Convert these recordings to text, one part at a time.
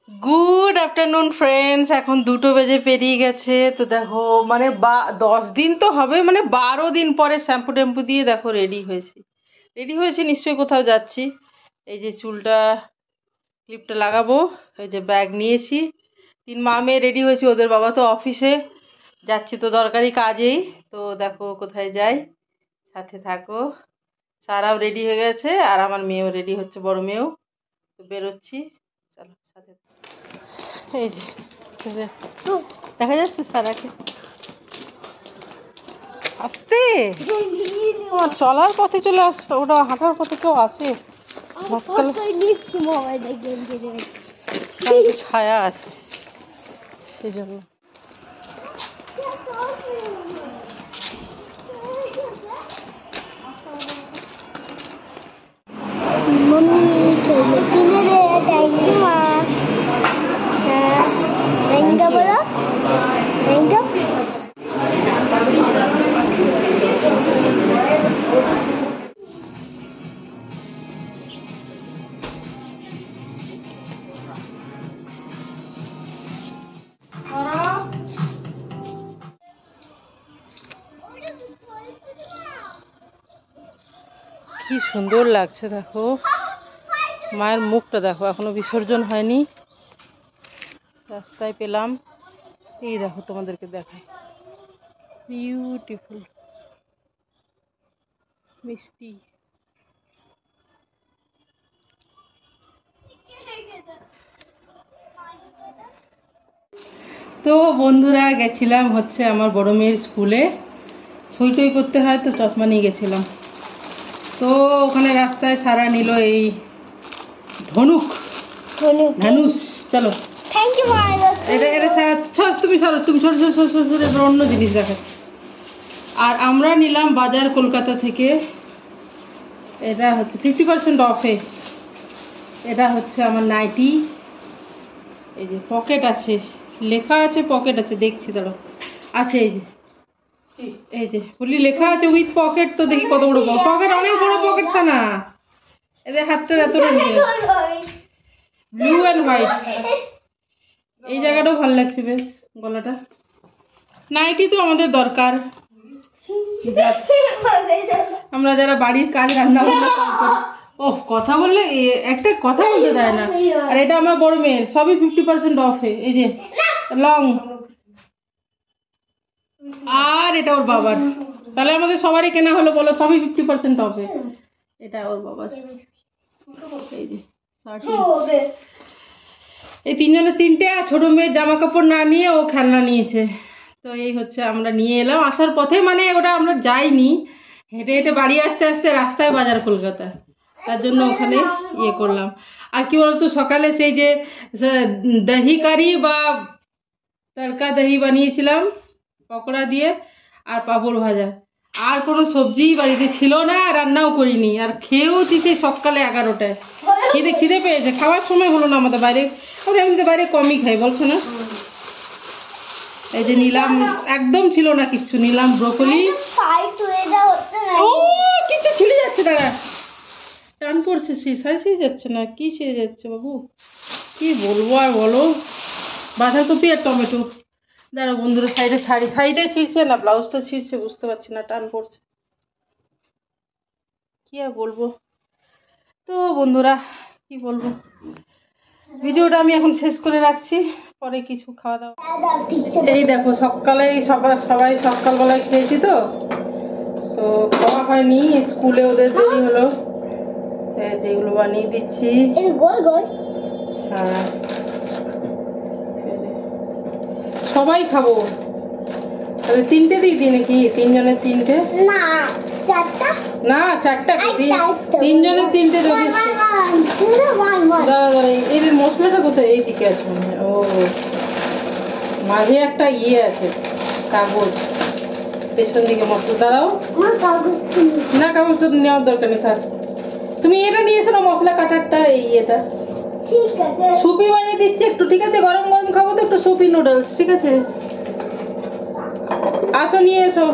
Good afternoon friends. এখন 2টো বেজে পেরিয়ে গেছে। তো দেখো মানে 10 দিন তো হবে, মানে 12 দিন পরে শ্যাম্পু ট্যাম্পু দিয়ে দেখো রেডি হয়েছি, নিশ্চয়ই কোথাও যাচ্ছি। এই যে চুলটা ক্লিপটা লাগাবো, এই যে ব্যাগ নিয়েছি, 3 মা মেয়ে রেডি হয়েছি। ওদের বাবা তো অফিসে যাচ্ছি, তো দরকারি কাজেই। তো দেখো কোথায় যাই, সাথে থাকো। সারাও রেডি হয়ে গেছে আর আমার মেয়েও রেডি হচ্ছে, বড় মেয়েও। তো বেরোচ্ছি, চলো সাথে। এই যে দেখা যাচ্ছে সারাকে আসতে, আমার চলার পথে চলে আসছে, ওটা হাঁটার পথে কেউ আসে। ছায়া আছে সেজন্য। কি সুন্দর লাগছে দেখো, মায়ের মুখটা দেখো, এখনো বিসর্জন হয়নি, রাস্তায় পেলাম। এই দেখো তোমাদেরকে দেখাই, বিউটিফুল মিষ্টি। তো বন্ধুরা গেছিলাম হচ্ছে আমার বড় মেয়ের স্কুলে, সই টই করতে হয়, তো চশমা নিয়ে গেছিলাম। তো ওখানে রাস্তায় সারা নিল এই ধনুষ। চলো থ্যাংক ইউ মা। এটা তুমি সরো, তুমি সরো, অন্য জিনিস দেখা। আর আমরা নিলাম বাজার কলকাতা থেকে, এটা হচ্ছে 50% অফে। এটা হচ্ছে আমার নাইটি, এই যে পকেট আছে, লেখা আছে পকেট আছে, দেখছি দাঁড়ো, আছে এই যে বলি লেখা আছে উইথ পকেট। তো দেখি কত বড় পকেট, অনেক বড় পকেট না, এদের হাতটা এত ব্লু অ্যান্ড হোয়াইট। এই জায়গাটাও ভালো লাগছে বেশ, গলাটা। নাইটি তো আমাদের দরকার, আমরা যারা বাড়ির কাজ রান্না বান্না করি। ও কথা বললে একটা কথা বলতে দেয় না। আর এটা আমার বড় মেয়ের, সবই 50% অফে, এই যে লং। আর এটা ওর বাবার, তাহলে আমাদের সবারই কেনা হলো বলো, সবই 50% অফে। এটা ওর বাবার, এই যে এই 3জনের 3টে। ছোট মেয়ের জামা কাপড় না নিয়ে ও খেলনা নিয়েছে। তো এই হচ্ছে আমরা নিয়ে এলাম আসার পথে, মানে ওটা আমরা যাইনি, হেঁটে হেঁটে বাড়ি আসতে আসতে রাস্তায় বাজার কলকাতা, তার জন্য ওখানে ইয়ে করলাম। আর কি বলতো, সকালে সেই যে দহি কারি বা তড়কা দহি বানিয়েছিলাম পকোড়া দিয়ে, আর পাঁপড় ভাজা, আর কোনো সবজি বাড়িতে ছিল না, রান্নাও করিনি। আর খেয়েওছি সেই সকালে 11টায়, খিদে পেয়েছে, খাওয়ার সময় হলো না আমাদের বাইরে। আমরা এমনিতে বাইরে কমই খাই, বলছো না। এই যে নিলাম, একদম ছিল না কিচ্ছু, নিলাম ব্রোকলি। ও কিছু ছিঁড়ে যাচ্ছে, দাঁড়া, টান পড়ছে, শাড়ি ছিঁড়ে যাচ্ছে না, কি ছিঁড়ে যাচ্ছে বাবু, কি বলবো আর বলো। বাঁধাকপি আর টমেটো। দাঁড়া বন্ধুরা, সাইডে ছিঁড়ছে না, ব্লাউজটা ছিঁড়ছে, বুঝতে পারছি না, টান পড়ছে, কি আর বলবো। তো বন্ধুরা কি বলবো, ভিডিওটা আমি এখন শেষ করে রাখছি, পরে কিছু খাওয়া দাওয়া। এই দেখো সকালেই সবাই সকালবেলায় খেয়েছি, তো খাওয়া হয়নি, স্কুলে ওদের দেরি হলো, যেগুলো বানিয়ে দিচ্ছি। হ্যাঁ সবাই খাবো, তাহলে 3টে দিই নাকি, 3জনের 3টে না 4টা, 3জনের 3টে যদি। দাঁড়া এই মশলাটা কোথায়, এইদিকে আছে মনে হয়। ও মাঝে একটা ইয়ে আছে, কাগজ, পেছন দিকে মশলা। দাঁড়াও না, কাগজটা নেওয়ার দরকার নেই, থাক। তুমি এটা নিয়ে এসো না, মশলা কাটারটা, এই এটা। সুপি বানিয়ে দিচ্ছি একটু, ঠিক আছে, গরম গরম খাবো তো, একটু সুপি নুডলস, ঠিক আছে। আসো নিয়ে এসো।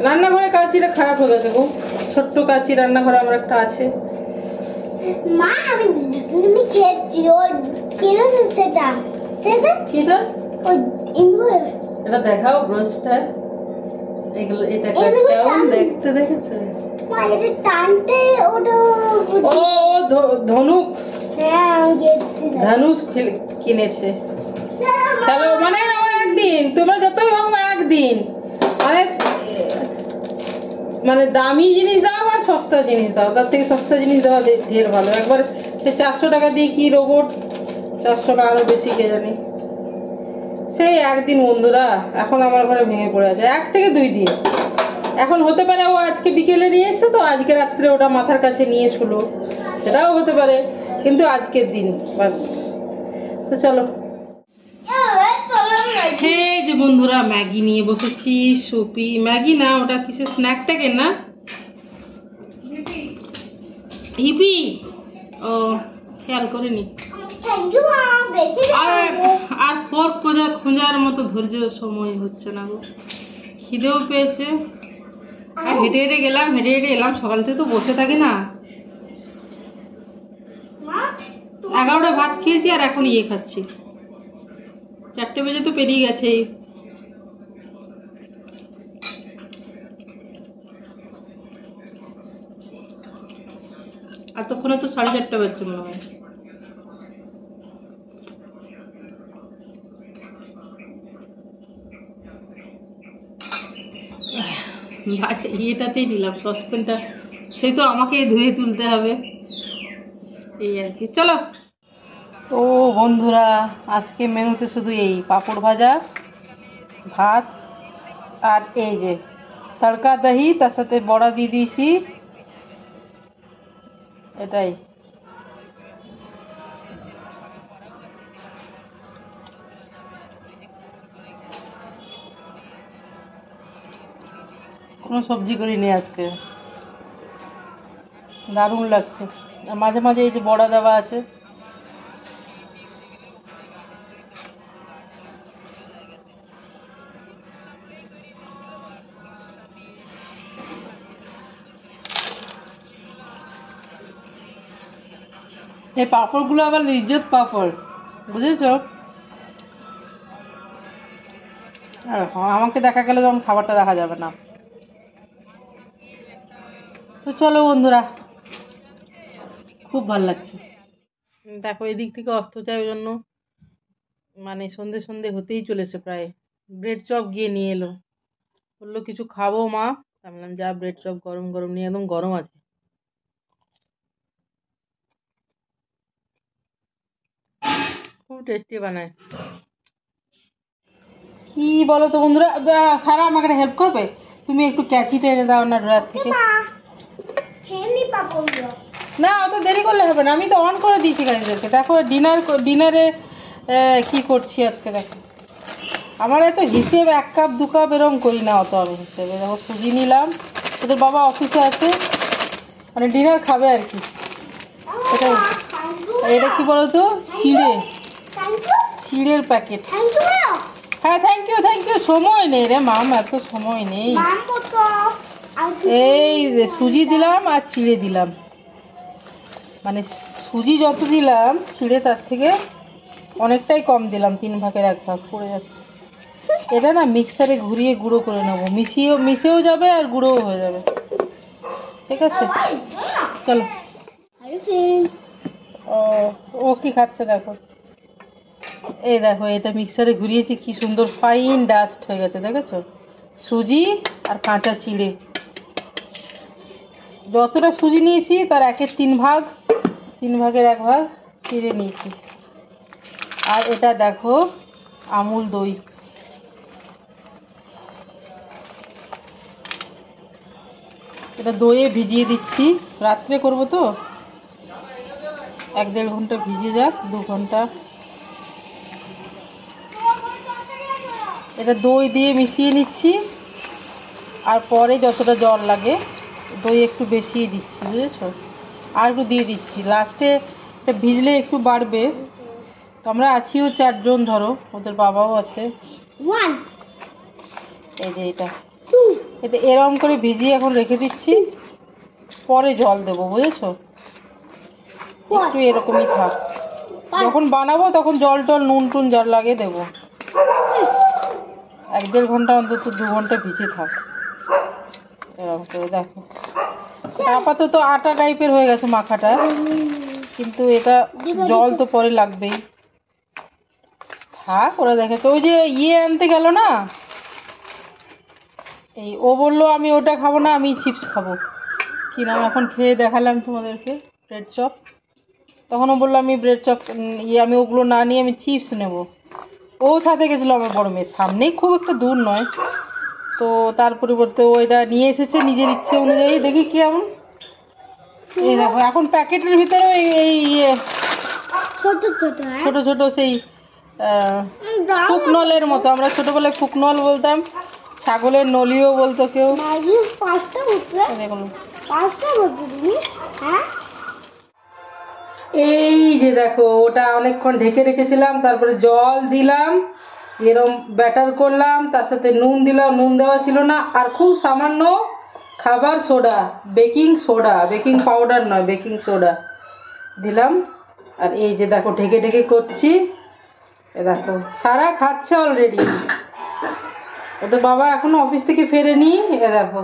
রান্নাঘরে কাঁচিটা খারাপ হয়ে গেছে গো, ছোট্ট কাঁচি রান্নাঘরে আমার একটা আছে। মা আমি খেয়েছি। সেটা কিটা ওই ইনগুলো এটা দেখাও ব্রাশটা এগুলো এটা কেমন দেখতে দেখেছে মা এটা টানতে ওটা ও ধনুক হ্যাঁ ধনুষ কিনেছে খেলো মানে আমার একদিন তোমরা যতই ভাবো একদিন মানে মানে দামি জিনিস দাও আর সস্তা জিনিস দাও তার থেকে সস্তা জিনিস দেওয়া ঢের ভালো একবার সে 400 টাকা দিয়ে কি রোবট 400 টাকা আরো বেশি কে জানি সেই একদিন বন্ধুরা এখন আমার ঘরে ভেঙে পড়ে আছে 1 থেকে 2 দিন এখন হতে পারে ও আজকে বিকেলে নিয়ে এসছে তো আজকে রাত্রে ওটা মাথার কাছে নিয়ে শুলো সেটাও হতে পারে কিন্তু আজকের দিন বাস তো চলো এই যে বন্ধুরা ম্যাগি নিয়ে বসেছি সুপি ম্যাগি না ওটা কিসের স্ন্যাক ট্যাগের না হিপি ও খেয়াল করিনি আর ফোর্ক খোঁজার মতো ধৈর্য সময় হচ্ছে না গো খিদেও পেয়েছে আর হেঁটে হেঁটে গেলাম হেঁটে হেঁটে এলাম সকাল থেকে তো বসে থাকি না 11টা ভাত খেয়েছি আর এখন ইয়ে খাচ্ছি 4টে বেজে তো পেরিয়ে গেছে আর তখনও তো 4:30 বাজছে মনে হয় এটাতেই নিলাম সসপ্যানটা সেই তো আমাকে ধুয়ে তুলতে হবে এই আর কি চলো তো বন্ধুরা আজকে মেনুতে শুধু এই পাঁপড় ভাজা ভাত আর এই যে তড়কা দহি তার সাথে বড়া দিয়ে দিয়েছি এটাই কোনো সবজি করিনি আজকে দারুণ লাগছে আর মাঝে মাঝে এই যে বড়া দেওয়া আছে এই পাঁপড়গুলো আবার ইজ্জত পাঁপড় বুঝেছো আমাকে দেখা গেলে তখন খাবারটা দেখা যাবে না তো চলো বন্ধুরা খুব ভালো লাগছে দেখো এদিক থেকে অস্ত যায় ওই জন্য মানে সন্ধে সন্ধে হতেই চলেছে প্রায় ব্রেড চপ গিয়ে নিয়ে এলো বললো কিছু খাবো মা আমি বললাম যা ব্রেড চপ গরম গরম নিয়ে একদম গরম আছে খুব টেস্টি বানায় কি বলো তো বন্ধুরা সারা আমাকে হেল্প করবে তুমি একটু ক্যাচিটা এনে দাও না ড্রয়ার থেকে না অত দেরি করলে হবে না আমি তো অন করে দিয়েছি গাড়িদেরকে দেখো ডিনারে কি করছি আজকে দেখো আমার এত হিসেব 1 কাপ 2 কাপ এরকম করি না অত আমি হিসেবে দেখো সুজি নিলাম ওদের বাবা অফিসে আছে মানে ডিনার খাবে আর কি সেটাই এটা কি বলো তো চিড়ের প্যাকেট হ্যাঁ থ্যাংক ইউ সময় নেই রে মাম এত সময় নেই এই সুজি দিলাম আর চিড়ে দিলাম মানে সুজি যত দিলাম চিড়ে তার থেকে অনেকটাই কম দিলাম 3 ভাগের 1 ভাগ পড়ে যাচ্ছে এটা না মিক্সারে ঘুরিয়ে গুঁড়ো করে নেবো মিশেও যাবে আর গুঁড়োও হয়ে যাবে ঠিক আছে চলো ও কি খাচ্ছে দেখো এই দেখো এটা মিক্সারে ঘুরিয়েছি কি সুন্দর ফাইন ডাস্ট হয়ে গেছে দেখেছো সুজি আর কাঁচা চিড়ে যতটা সুজি নিয়েছি তার 1/3 ভাগ 3 ভাগের 1 ভাগ চিড়ে নিয়েছি আর এটা দেখো আমুল দই এটা দইয়ে ভিজিয়ে দিচ্ছি রাত্রে করব তো 1-1.5 ঘন্টা ভিজে যাক 2 ঘন্টা এটা দই দিয়ে মিশিয়ে নিচ্ছি আর পরে যতটা জল লাগে দই একটু বেশিই দিচ্ছি বুঝেছো আর একটু দিয়ে দিচ্ছি লাস্টে এটা ভিজলে একটু বাড়বে তো আমরা আছিও 4 জন ধরো ওদের বাবাও আছে 1 এই যে এটা এরকম করে ভিজিয়ে এখন রেখে দিচ্ছি পরে জল দেবো বুঝেছো একটু এরকমই থাক যখন বানাবো তখন জল টল নুন টুন জল লাগিয়ে দেবো। 1-1.5 ঘন্টা অন্তত 2 ঘন্টা ভিজে থাক। এরকম করে দেখো, আপাতত আটা টাইপের হয়ে গেছে মাখাটা, কিন্তু এটা জল তো পরে লাগবেই। থাক, ওরা দেখে তো। ওই যে আনতে গেল না, ও বললো আমি ওটা খাবো না, আমি চিপস খাবো। কি নাম, এখন খেয়ে দেখালাম তোমাদেরকে, ব্রেড চপ। তখন ও বললো আমি ব্রেড চপ আমি ওগুলো না নিয়ে আমি চিপস নেব। ও সাথে গেছিলো আমার বড় মেয়ে, সামনেই, খুব একটা দূর নয়। তো তার পরিবর্তে ও এটা নিয়ে এসেছে নিজের ইচ্ছে অনুযায়ী। দেখি কি এমন, এই দেখো এখন প্যাকেটের ভিতরে এই ছোট ছোট ছোট ছোট সেই ফুকনলের মতো, আমরা ছোটবেলায় ফুকনল বলতাম, ছাগলের নলিও বলতো কেউ। দেখুন, এই যে দেখো, ওটা অনেকক্ষণ ঢেকে রেখেছিলাম, তারপরে জল দিলাম, এরম ব্যাটার করলাম, তার সাথে নুন দিলাম, নুন দেওয়া ছিল না, আর খুব সামান্য খাবার soda, baking soda, baking powder নয়, বেকিং সোডা দিলাম। আর এই যে দেখো ঢেকে ঢেকে করছি, এ দেখো সারা খাচ্ছে অলরেডি। ওদের বাবা এখনো অফিস থেকে ফেরেনি। এ দেখো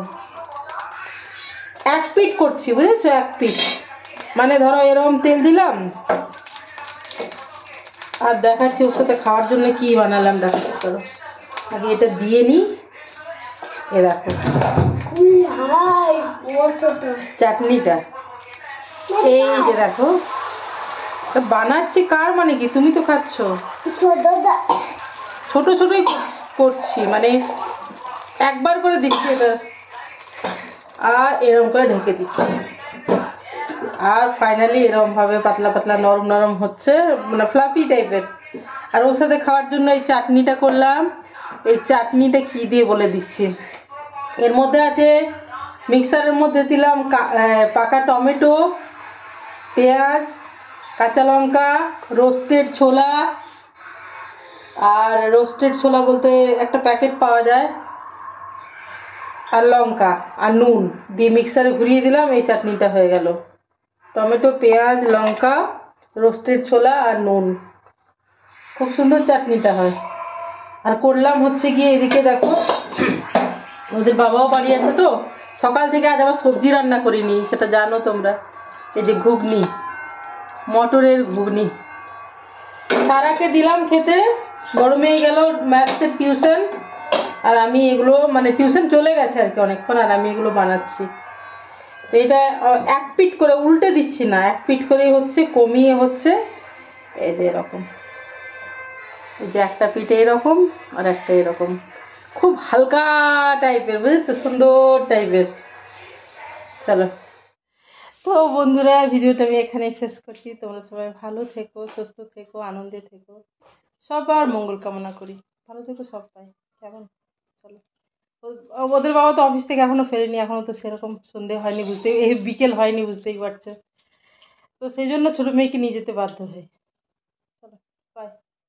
1 পিঠ করছি, বুঝেছো, 1 পিঠ, মানে ধরো এরকম তেল দিলাম, আর দেখাচ্ছি ওর সাথে খাওয়ার জন্য কি বানালাম, দেখাচ্ছি। চলো আগে এটা দিয়ে নিই। এ দেখো চাটনিটা, এই যে দেখো বানাচ্ছি কার, মানে কি তুমি তো খাচ্ছ। ছোট ছোটই করছি, মানে একবার করে দিচ্ছি এটা, আর এরকম করে ঢেকে দিচ্ছি। আর ফাইনালি এরকম ভাবে পাতলা পাতলা নরম নরম হচ্ছে, মানে ফ্লাফি টাইপের। আর ওর সাথে খাওয়ার জন্য এই চাটনিটা করলাম। এই চাটনিটা কি দিয়ে বলে দিচ্ছি, এর মধ্যে আছে, মিক্সারের মধ্যে দিলাম পাকা টমেটো, পেঁয়াজ, কাঁচা লঙ্কা, রোস্টেড ছোলা, আর রোস্টেড ছোলা বলতে একটা প্যাকেট পাওয়া যায়, আর লঙ্কা আর নুন দিয়ে মিক্সারে ঘুরিয়ে দিলাম, এই চাটনিটা হয়ে গেল। টমেটো, পেঁয়াজ, লঙ্কা, রোস্টেড ছোলা আর নুন, খুব সুন্দর চাটনিটা হয়। আর করলাম হচ্ছে গিয়ে, এদিকে দেখো ওদের বাবাও বাড়ি আছে, তো সকাল থেকে আজ আবার সবজি রান্না করিনি, সেটা জানো তোমরা। এই যে ঘুগনি, মটরের ঘুগনি, সারাকে দিলাম খেতে, বড় মেয়ে গেল ম্যাথসের টিউশন, আর আমি এগুলো, মানে টিউশন চলে গেছে আর কি অনেকক্ষণ, আর আমি এগুলো বানাচ্ছি। তো এটা 1 পিঠ করে, উল্টে দিচ্ছি না, 1 পিঠ করেই হচ্ছে, কমিয়ে হচ্ছে। এই যে এরকম, এই যে একটা পিঠে এরকম, আর একটা এরকম, খুব হালকা টাইপের, বুঝেছো, সুন্দর টাইপের। চলো, তো বন্ধুরা ভিডিওটা আমি এখানেই শেষ করছি। তোমরা সবাই ভালো থেকো, সুস্থ থেকো, আনন্দে থেকো, সবার মঙ্গল কামনা করি। ভালো থেকো সবাই, কেমন। চলো, ওদের বাবা তো অফিস থেকে এখনো ফেরেনি, এখনো তো সেরকম সন্ধে হয়নি, বিকেল হয়নি, বুঝতেই পারছো। তো সেই জন্য ছোট মেয়েকে নিয়ে যেতে বাধ্য হই। চলো, বাই।